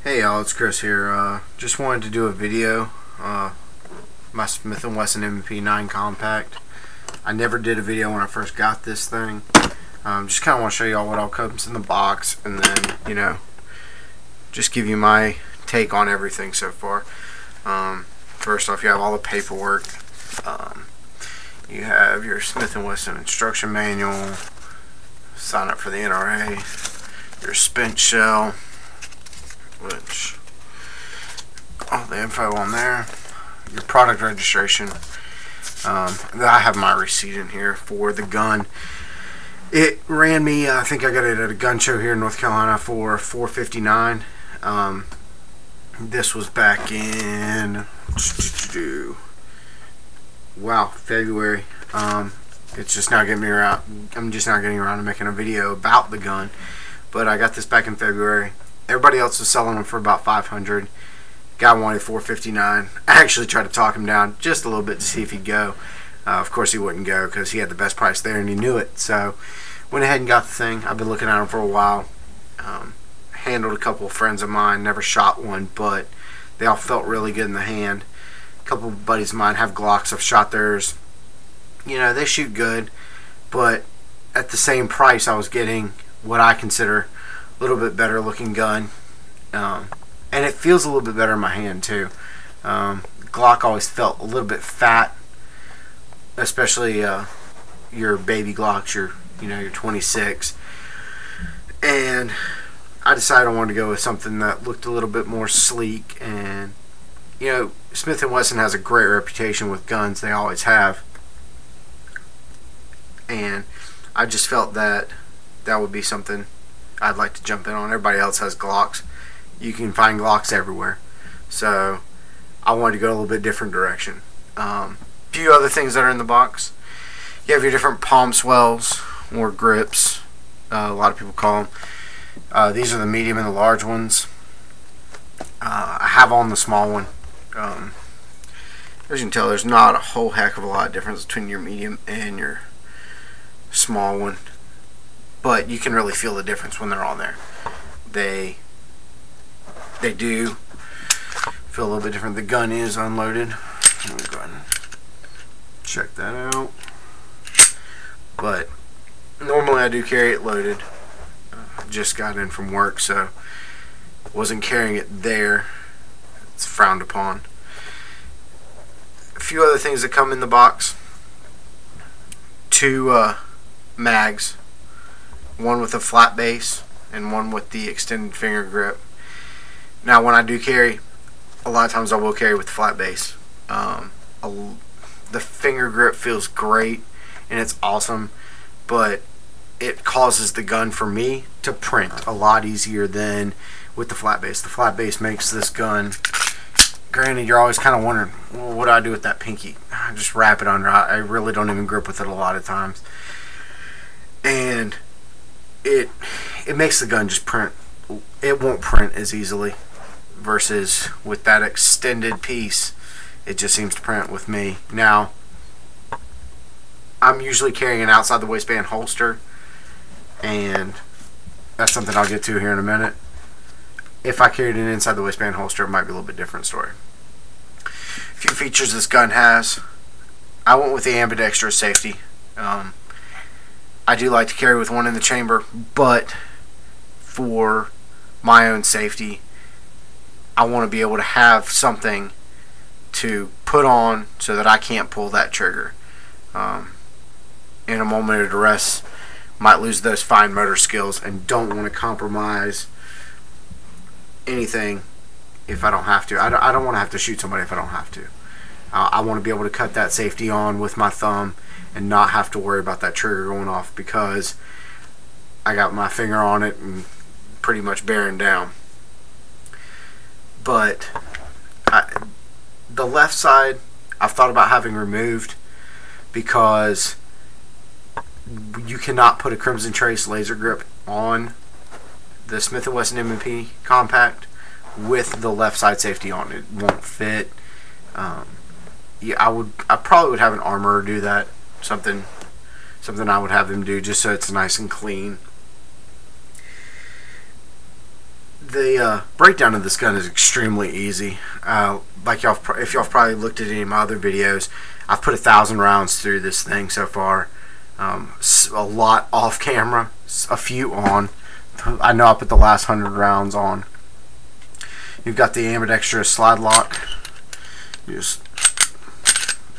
Hey y'all, it's Chris here. Just wanted to do a video. My Smith and Wesson M&P 9 compact. I never did a video when I first got this thing. Just kind of want to show y'all what all comes in the box, and then just give you my take on everything so far. First off, you have all the paperwork. You have your Smith and Wesson instruction manual. Sign up for the NRA. Your spent shell, which all the info on there, your product registration. I have my receipt in here for the gun. It ran me, I think I got it at a gun show here in North Carolina for $4.59. This was back in February. It's just now getting me around. I'm just now getting around to making a video about the gun, but I got this back in February. Everybody else was selling them for about $500. Guy wanted $4.59. I actually tried to talk him down just a little bit to see if he'd go. Of course he wouldn't go because he had the best price there and he knew it. So went ahead and got the thing. I've been looking at them for a while. Handled a couple of friends of mine. Never shot one, but they all felt really good in the hand. A couple of buddies of mine have Glocks. I've shot theirs. They shoot good, but at the same price I was getting what I consider a little bit better looking gun, and it feels a little bit better in my hand too. Glock always felt a little bit fat, especially your baby Glocks, your 26, and I decided I wanted to go with something that looked a little bit more sleek. And Smith and Wesson has a great reputation with guns. They always have. And I just felt that would be something I'd like to jump in on. Everybody else has Glocks. You can find Glocks everywhere. So I wanted to go a little bit different direction. Few other things that are in the box. You have your different palm swells or grips. A lot of people call them. These are the medium and the large ones. I have on the small one. As you can tell, there's not a whole heck of a lot of difference between your medium and your small one, but you can really feel the difference when they're on there. They do feel a little bit different. The gun is unloaded. Let me go ahead and check that out. But normally I do carry it loaded. Just got in from work, so wasn't carrying it there. It's frowned upon. A few other things that come in the box. Two mags, one with a flat base and one with the extended finger grip. Now when I do carry, a lot of times I will carry with the flat base. The finger grip feels great and it's awesome, but it causes the gun for me to print a lot easier than with the flat base. The flat base makes this gun, granted you're always kind of wondering, well, what do I do with that pinky? I just wrap it under. I really don't even grip with it a lot of times. And it makes the gun just print. It won't print as easily versus with that extended piece. It just seems to print with me. Now, I'm usually carrying an outside the waistband holster, and that's something I'll get to here in a minute. If I carried an inside the waistband holster, it might be a little bit different story. A few features this gun has. I went with the ambidextrous safety. I do like to carry with one in the chamber, but for my own safety, I want to be able to have something to put on so that I can't pull that trigger. In a moment of duress, might lose those fine motor skills and don't want to compromise anything if I don't have to. I don't want to have to shoot somebody if I don't have to. I want to be able to cut that safety on with my thumb and not have to worry about that trigger going off because I got my finger on it and pretty much bearing down. But the left side I've thought about having removed because you cannot put a Crimson Trace laser grip on the Smith and Wesson M&P compact with the left side safety on. It won't fit. I probably would have an armorer do that. Something I would have them do just so it's nice and clean. The breakdown of this gun is extremely easy. Like if y'all probably looked at any of my other videos, I've put 1,000 rounds through this thing so far. A lot off camera, a few on. I know I put the last 100 rounds on. You've got the ambidextrous slide lock. You just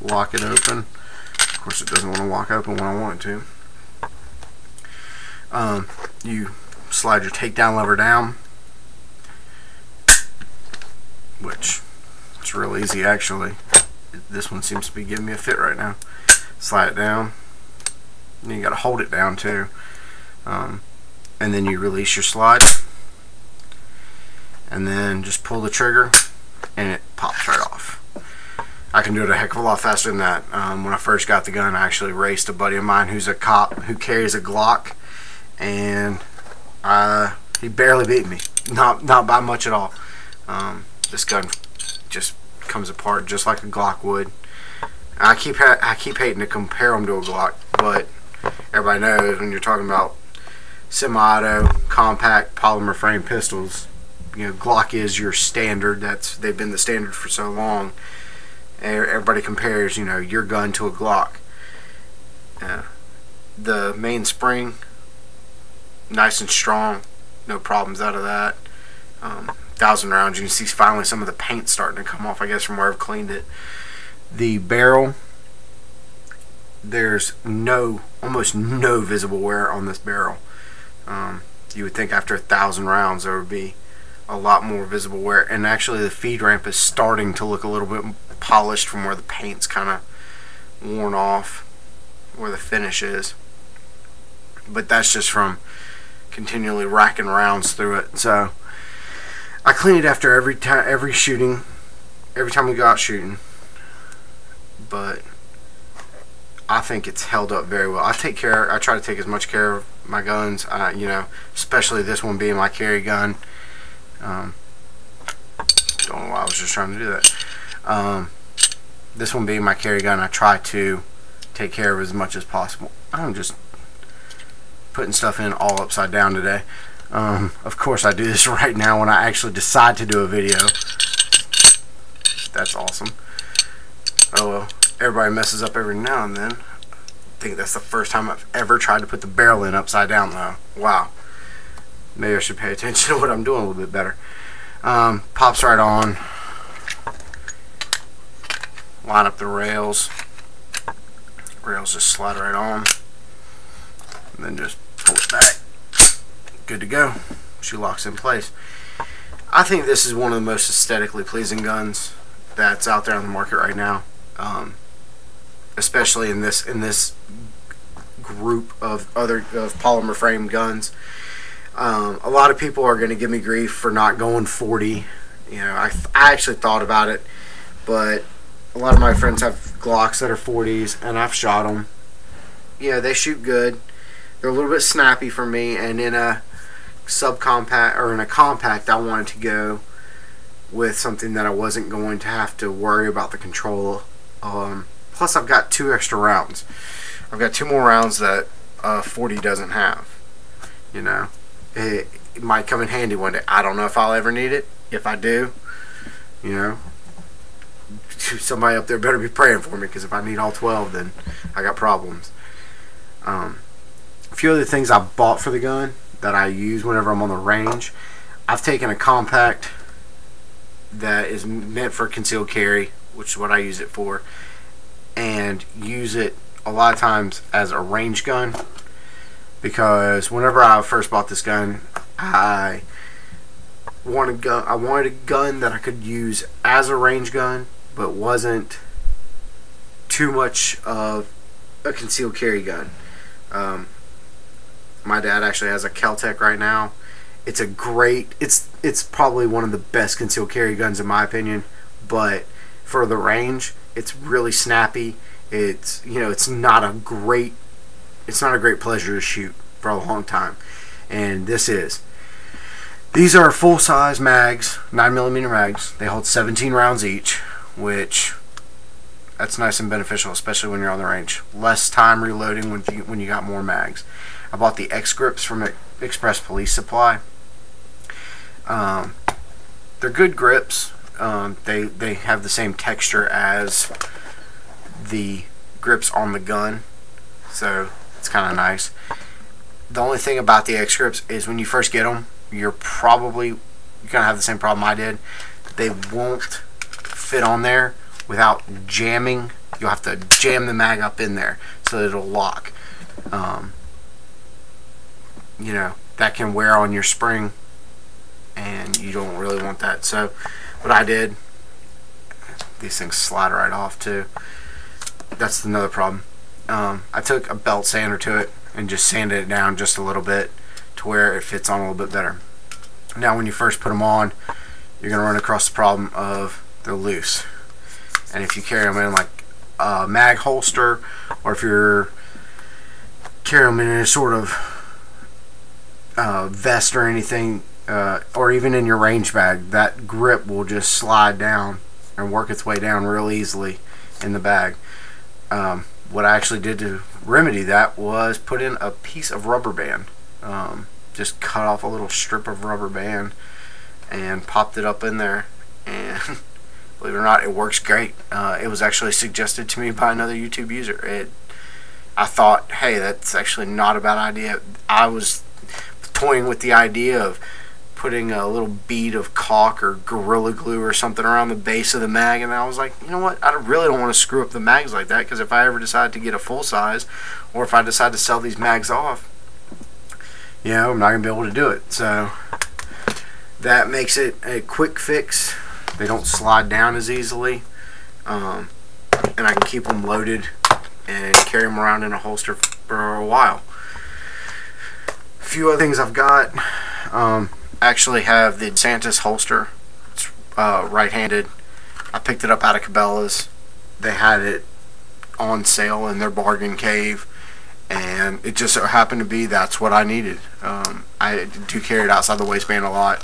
lock it open. Of course, it doesn't want to lock open when I want it to. You slide your takedown lever down, which it's real easy actually. This one seems to be giving me a fit right now. Slide it down. And you got to hold it down too. And then you release your slide. And then just pull the trigger and it pops right off. I can do it a heck of a lot faster than that. When I first got the gun, I actually raced a buddy of mine who's a cop who carries a Glock, and he barely beat me. Not by much at all. This gun just comes apart just like a Glock would. I keep hating to compare them to a Glock, but everybody knows when you're talking about semi-auto, compact, polymer frame pistols, you know, Glock is your standard. They've been the standard for so long. Everybody compares, you know, your gun to a Glock. The main spring, nice and strong, no problems out of that. 1,000 rounds. You can see finally some of the paint starting to come off, I guess, from where I've cleaned it. The barrel, there's almost no visible wear on this barrel. You would think after 1,000 rounds there would be a lot more visible wear, and actually the feed ramp is starting to look a little bit polished from where the paint's kind of worn off, where the finish is. But that's just from continually racking rounds through it. So I clean it after every shooting, every time we go out shooting. But I think it's held up very well. I try to take as much care of my guns, you know, especially this one being my carry gun. Don't know why I was just trying to do that. This one being my carry gun, I try to take care of as much as possible. I'm just putting stuff in all upside down today. Of course I do this right now when I actually decide to do a video. That's awesome. Oh well, everybody messes up every now and then. I think that's the first time I've ever tried to put the barrel in upside down though. Wow. Maybe I should pay attention to what I'm doing a little bit better. Pops right on. Line up the rails. Rails just slide right on. And then just pull it back. Good to go. She locks in place. I think this is one of the most aesthetically pleasing guns that's out there on the market right now. Especially in this group of polymer frame guns. A lot of people are going to give me grief for not going 40. You know, I actually thought about it, but a lot of my friends have Glocks that are 40s, and I've shot them. Yeah, they shoot good. They're a little bit snappy for me, and in a subcompact or in a compact, I wanted to go with something that I wasn't going to have to worry about the control. Plus, I've got 2 extra rounds. I've got 2 more rounds that 40 doesn't have. You know. It might come in handy one day. I don't know if I'll ever need it. If I do, you know, somebody up there better be praying for me, because if I need all 12, then I got problems. A few other things I bought for the gun that I use whenever I'm on the range. I've taken a compact that is meant for concealed carry, which is what I use it for, and use it a lot of times as a range gun. Because whenever I first bought this gun, I wanted a gun that I could use as a range gun, but wasn't too much of a concealed carry gun. My dad actually has a Kel-Tec right now. It's a great, it's probably one of the best concealed carry guns in my opinion. But for the range, it's really snappy. It's, you know, it's not a great pleasure to shoot for a long time, and this is. These are full-size mags, 9mm mags. They hold 17 rounds each, which that's nice and beneficial, especially when you're on the range. Less time reloading when you got more mags. I bought the Xgrips from Express Police Supply. They're good grips. They have the same texture as the grips on the gun, so it's kind of nice. The only thing about the Xgrips is when you first get them, you're gonna have the same problem I did. They won't fit on there without jamming. You'll have to jam the mag up in there so that it'll lock. You know, that can wear on your spring, and you don't really want that. So what I did, these things slide right off too. That's another problem. I took a belt sander to it and just sanded it down just a little bit to where it fits on a little bit better. Now when you first put them on, you're going to run across the problem of they're loose. And if you carry them in like a mag holster, or if you're carrying them in a sort of vest or anything, or even in your range bag, that grip will just slide down and work its way down real easily in the bag. What I actually did to remedy that was put in a piece of rubber band. Just cut off a little strip of rubber band and popped it up in there, and believe it or not, it works great. It was actually suggested to me by another YouTube user. I thought, hey, that's actually not a bad idea. I was toying with the idea of putting a little bead of caulk or Gorilla Glue or something around the base of the mag, and I was like, you know what, I really don't want to screw up the mags like that, because if I ever decide to get a full size, or if I decide to sell these mags off, you know, I'm not going to be able to do it. So that makes it a quick fix. They don't slide down as easily, and I can keep them loaded and carry them around in a holster for a while. A few other things I've got. Actually have the DeSantis holster. It's right-handed. I picked it up out of Cabela's. They had it on sale in their bargain cave, and it just so happened to be that's what I needed. I do carry it outside the waistband a lot,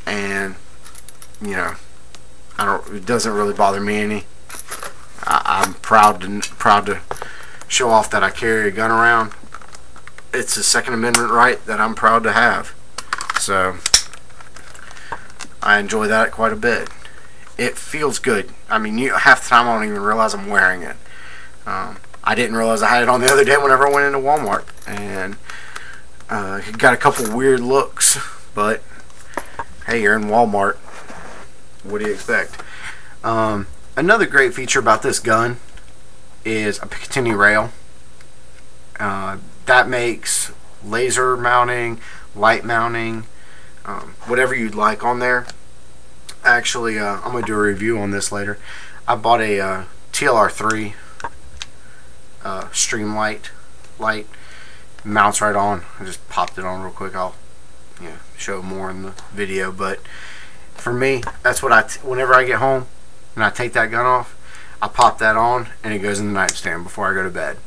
and you know, it doesn't really bother me any. I'm proud to show off that I carry a gun around. It's a Second Amendment right that I'm proud to have. So I enjoy that quite a bit. It feels good. I mean, half the time I don't even realize I'm wearing it. I didn't realize I had it on the other day whenever I went into Walmart, and it got a couple weird looks, but hey, you're in Walmart. What do you expect? Another great feature about this gun is a Picatinny rail. That makes laser mounting, light mounting, whatever you'd like on there. Actually, I'm going to do a review on this later. I bought a TLR3 streamlight light. Mounts right on. I just popped it on real quick. I'll show more in the video, but for me, that's what whenever I get home and I take that gun off, I pop that on and it goes in the nightstand before I go to bed.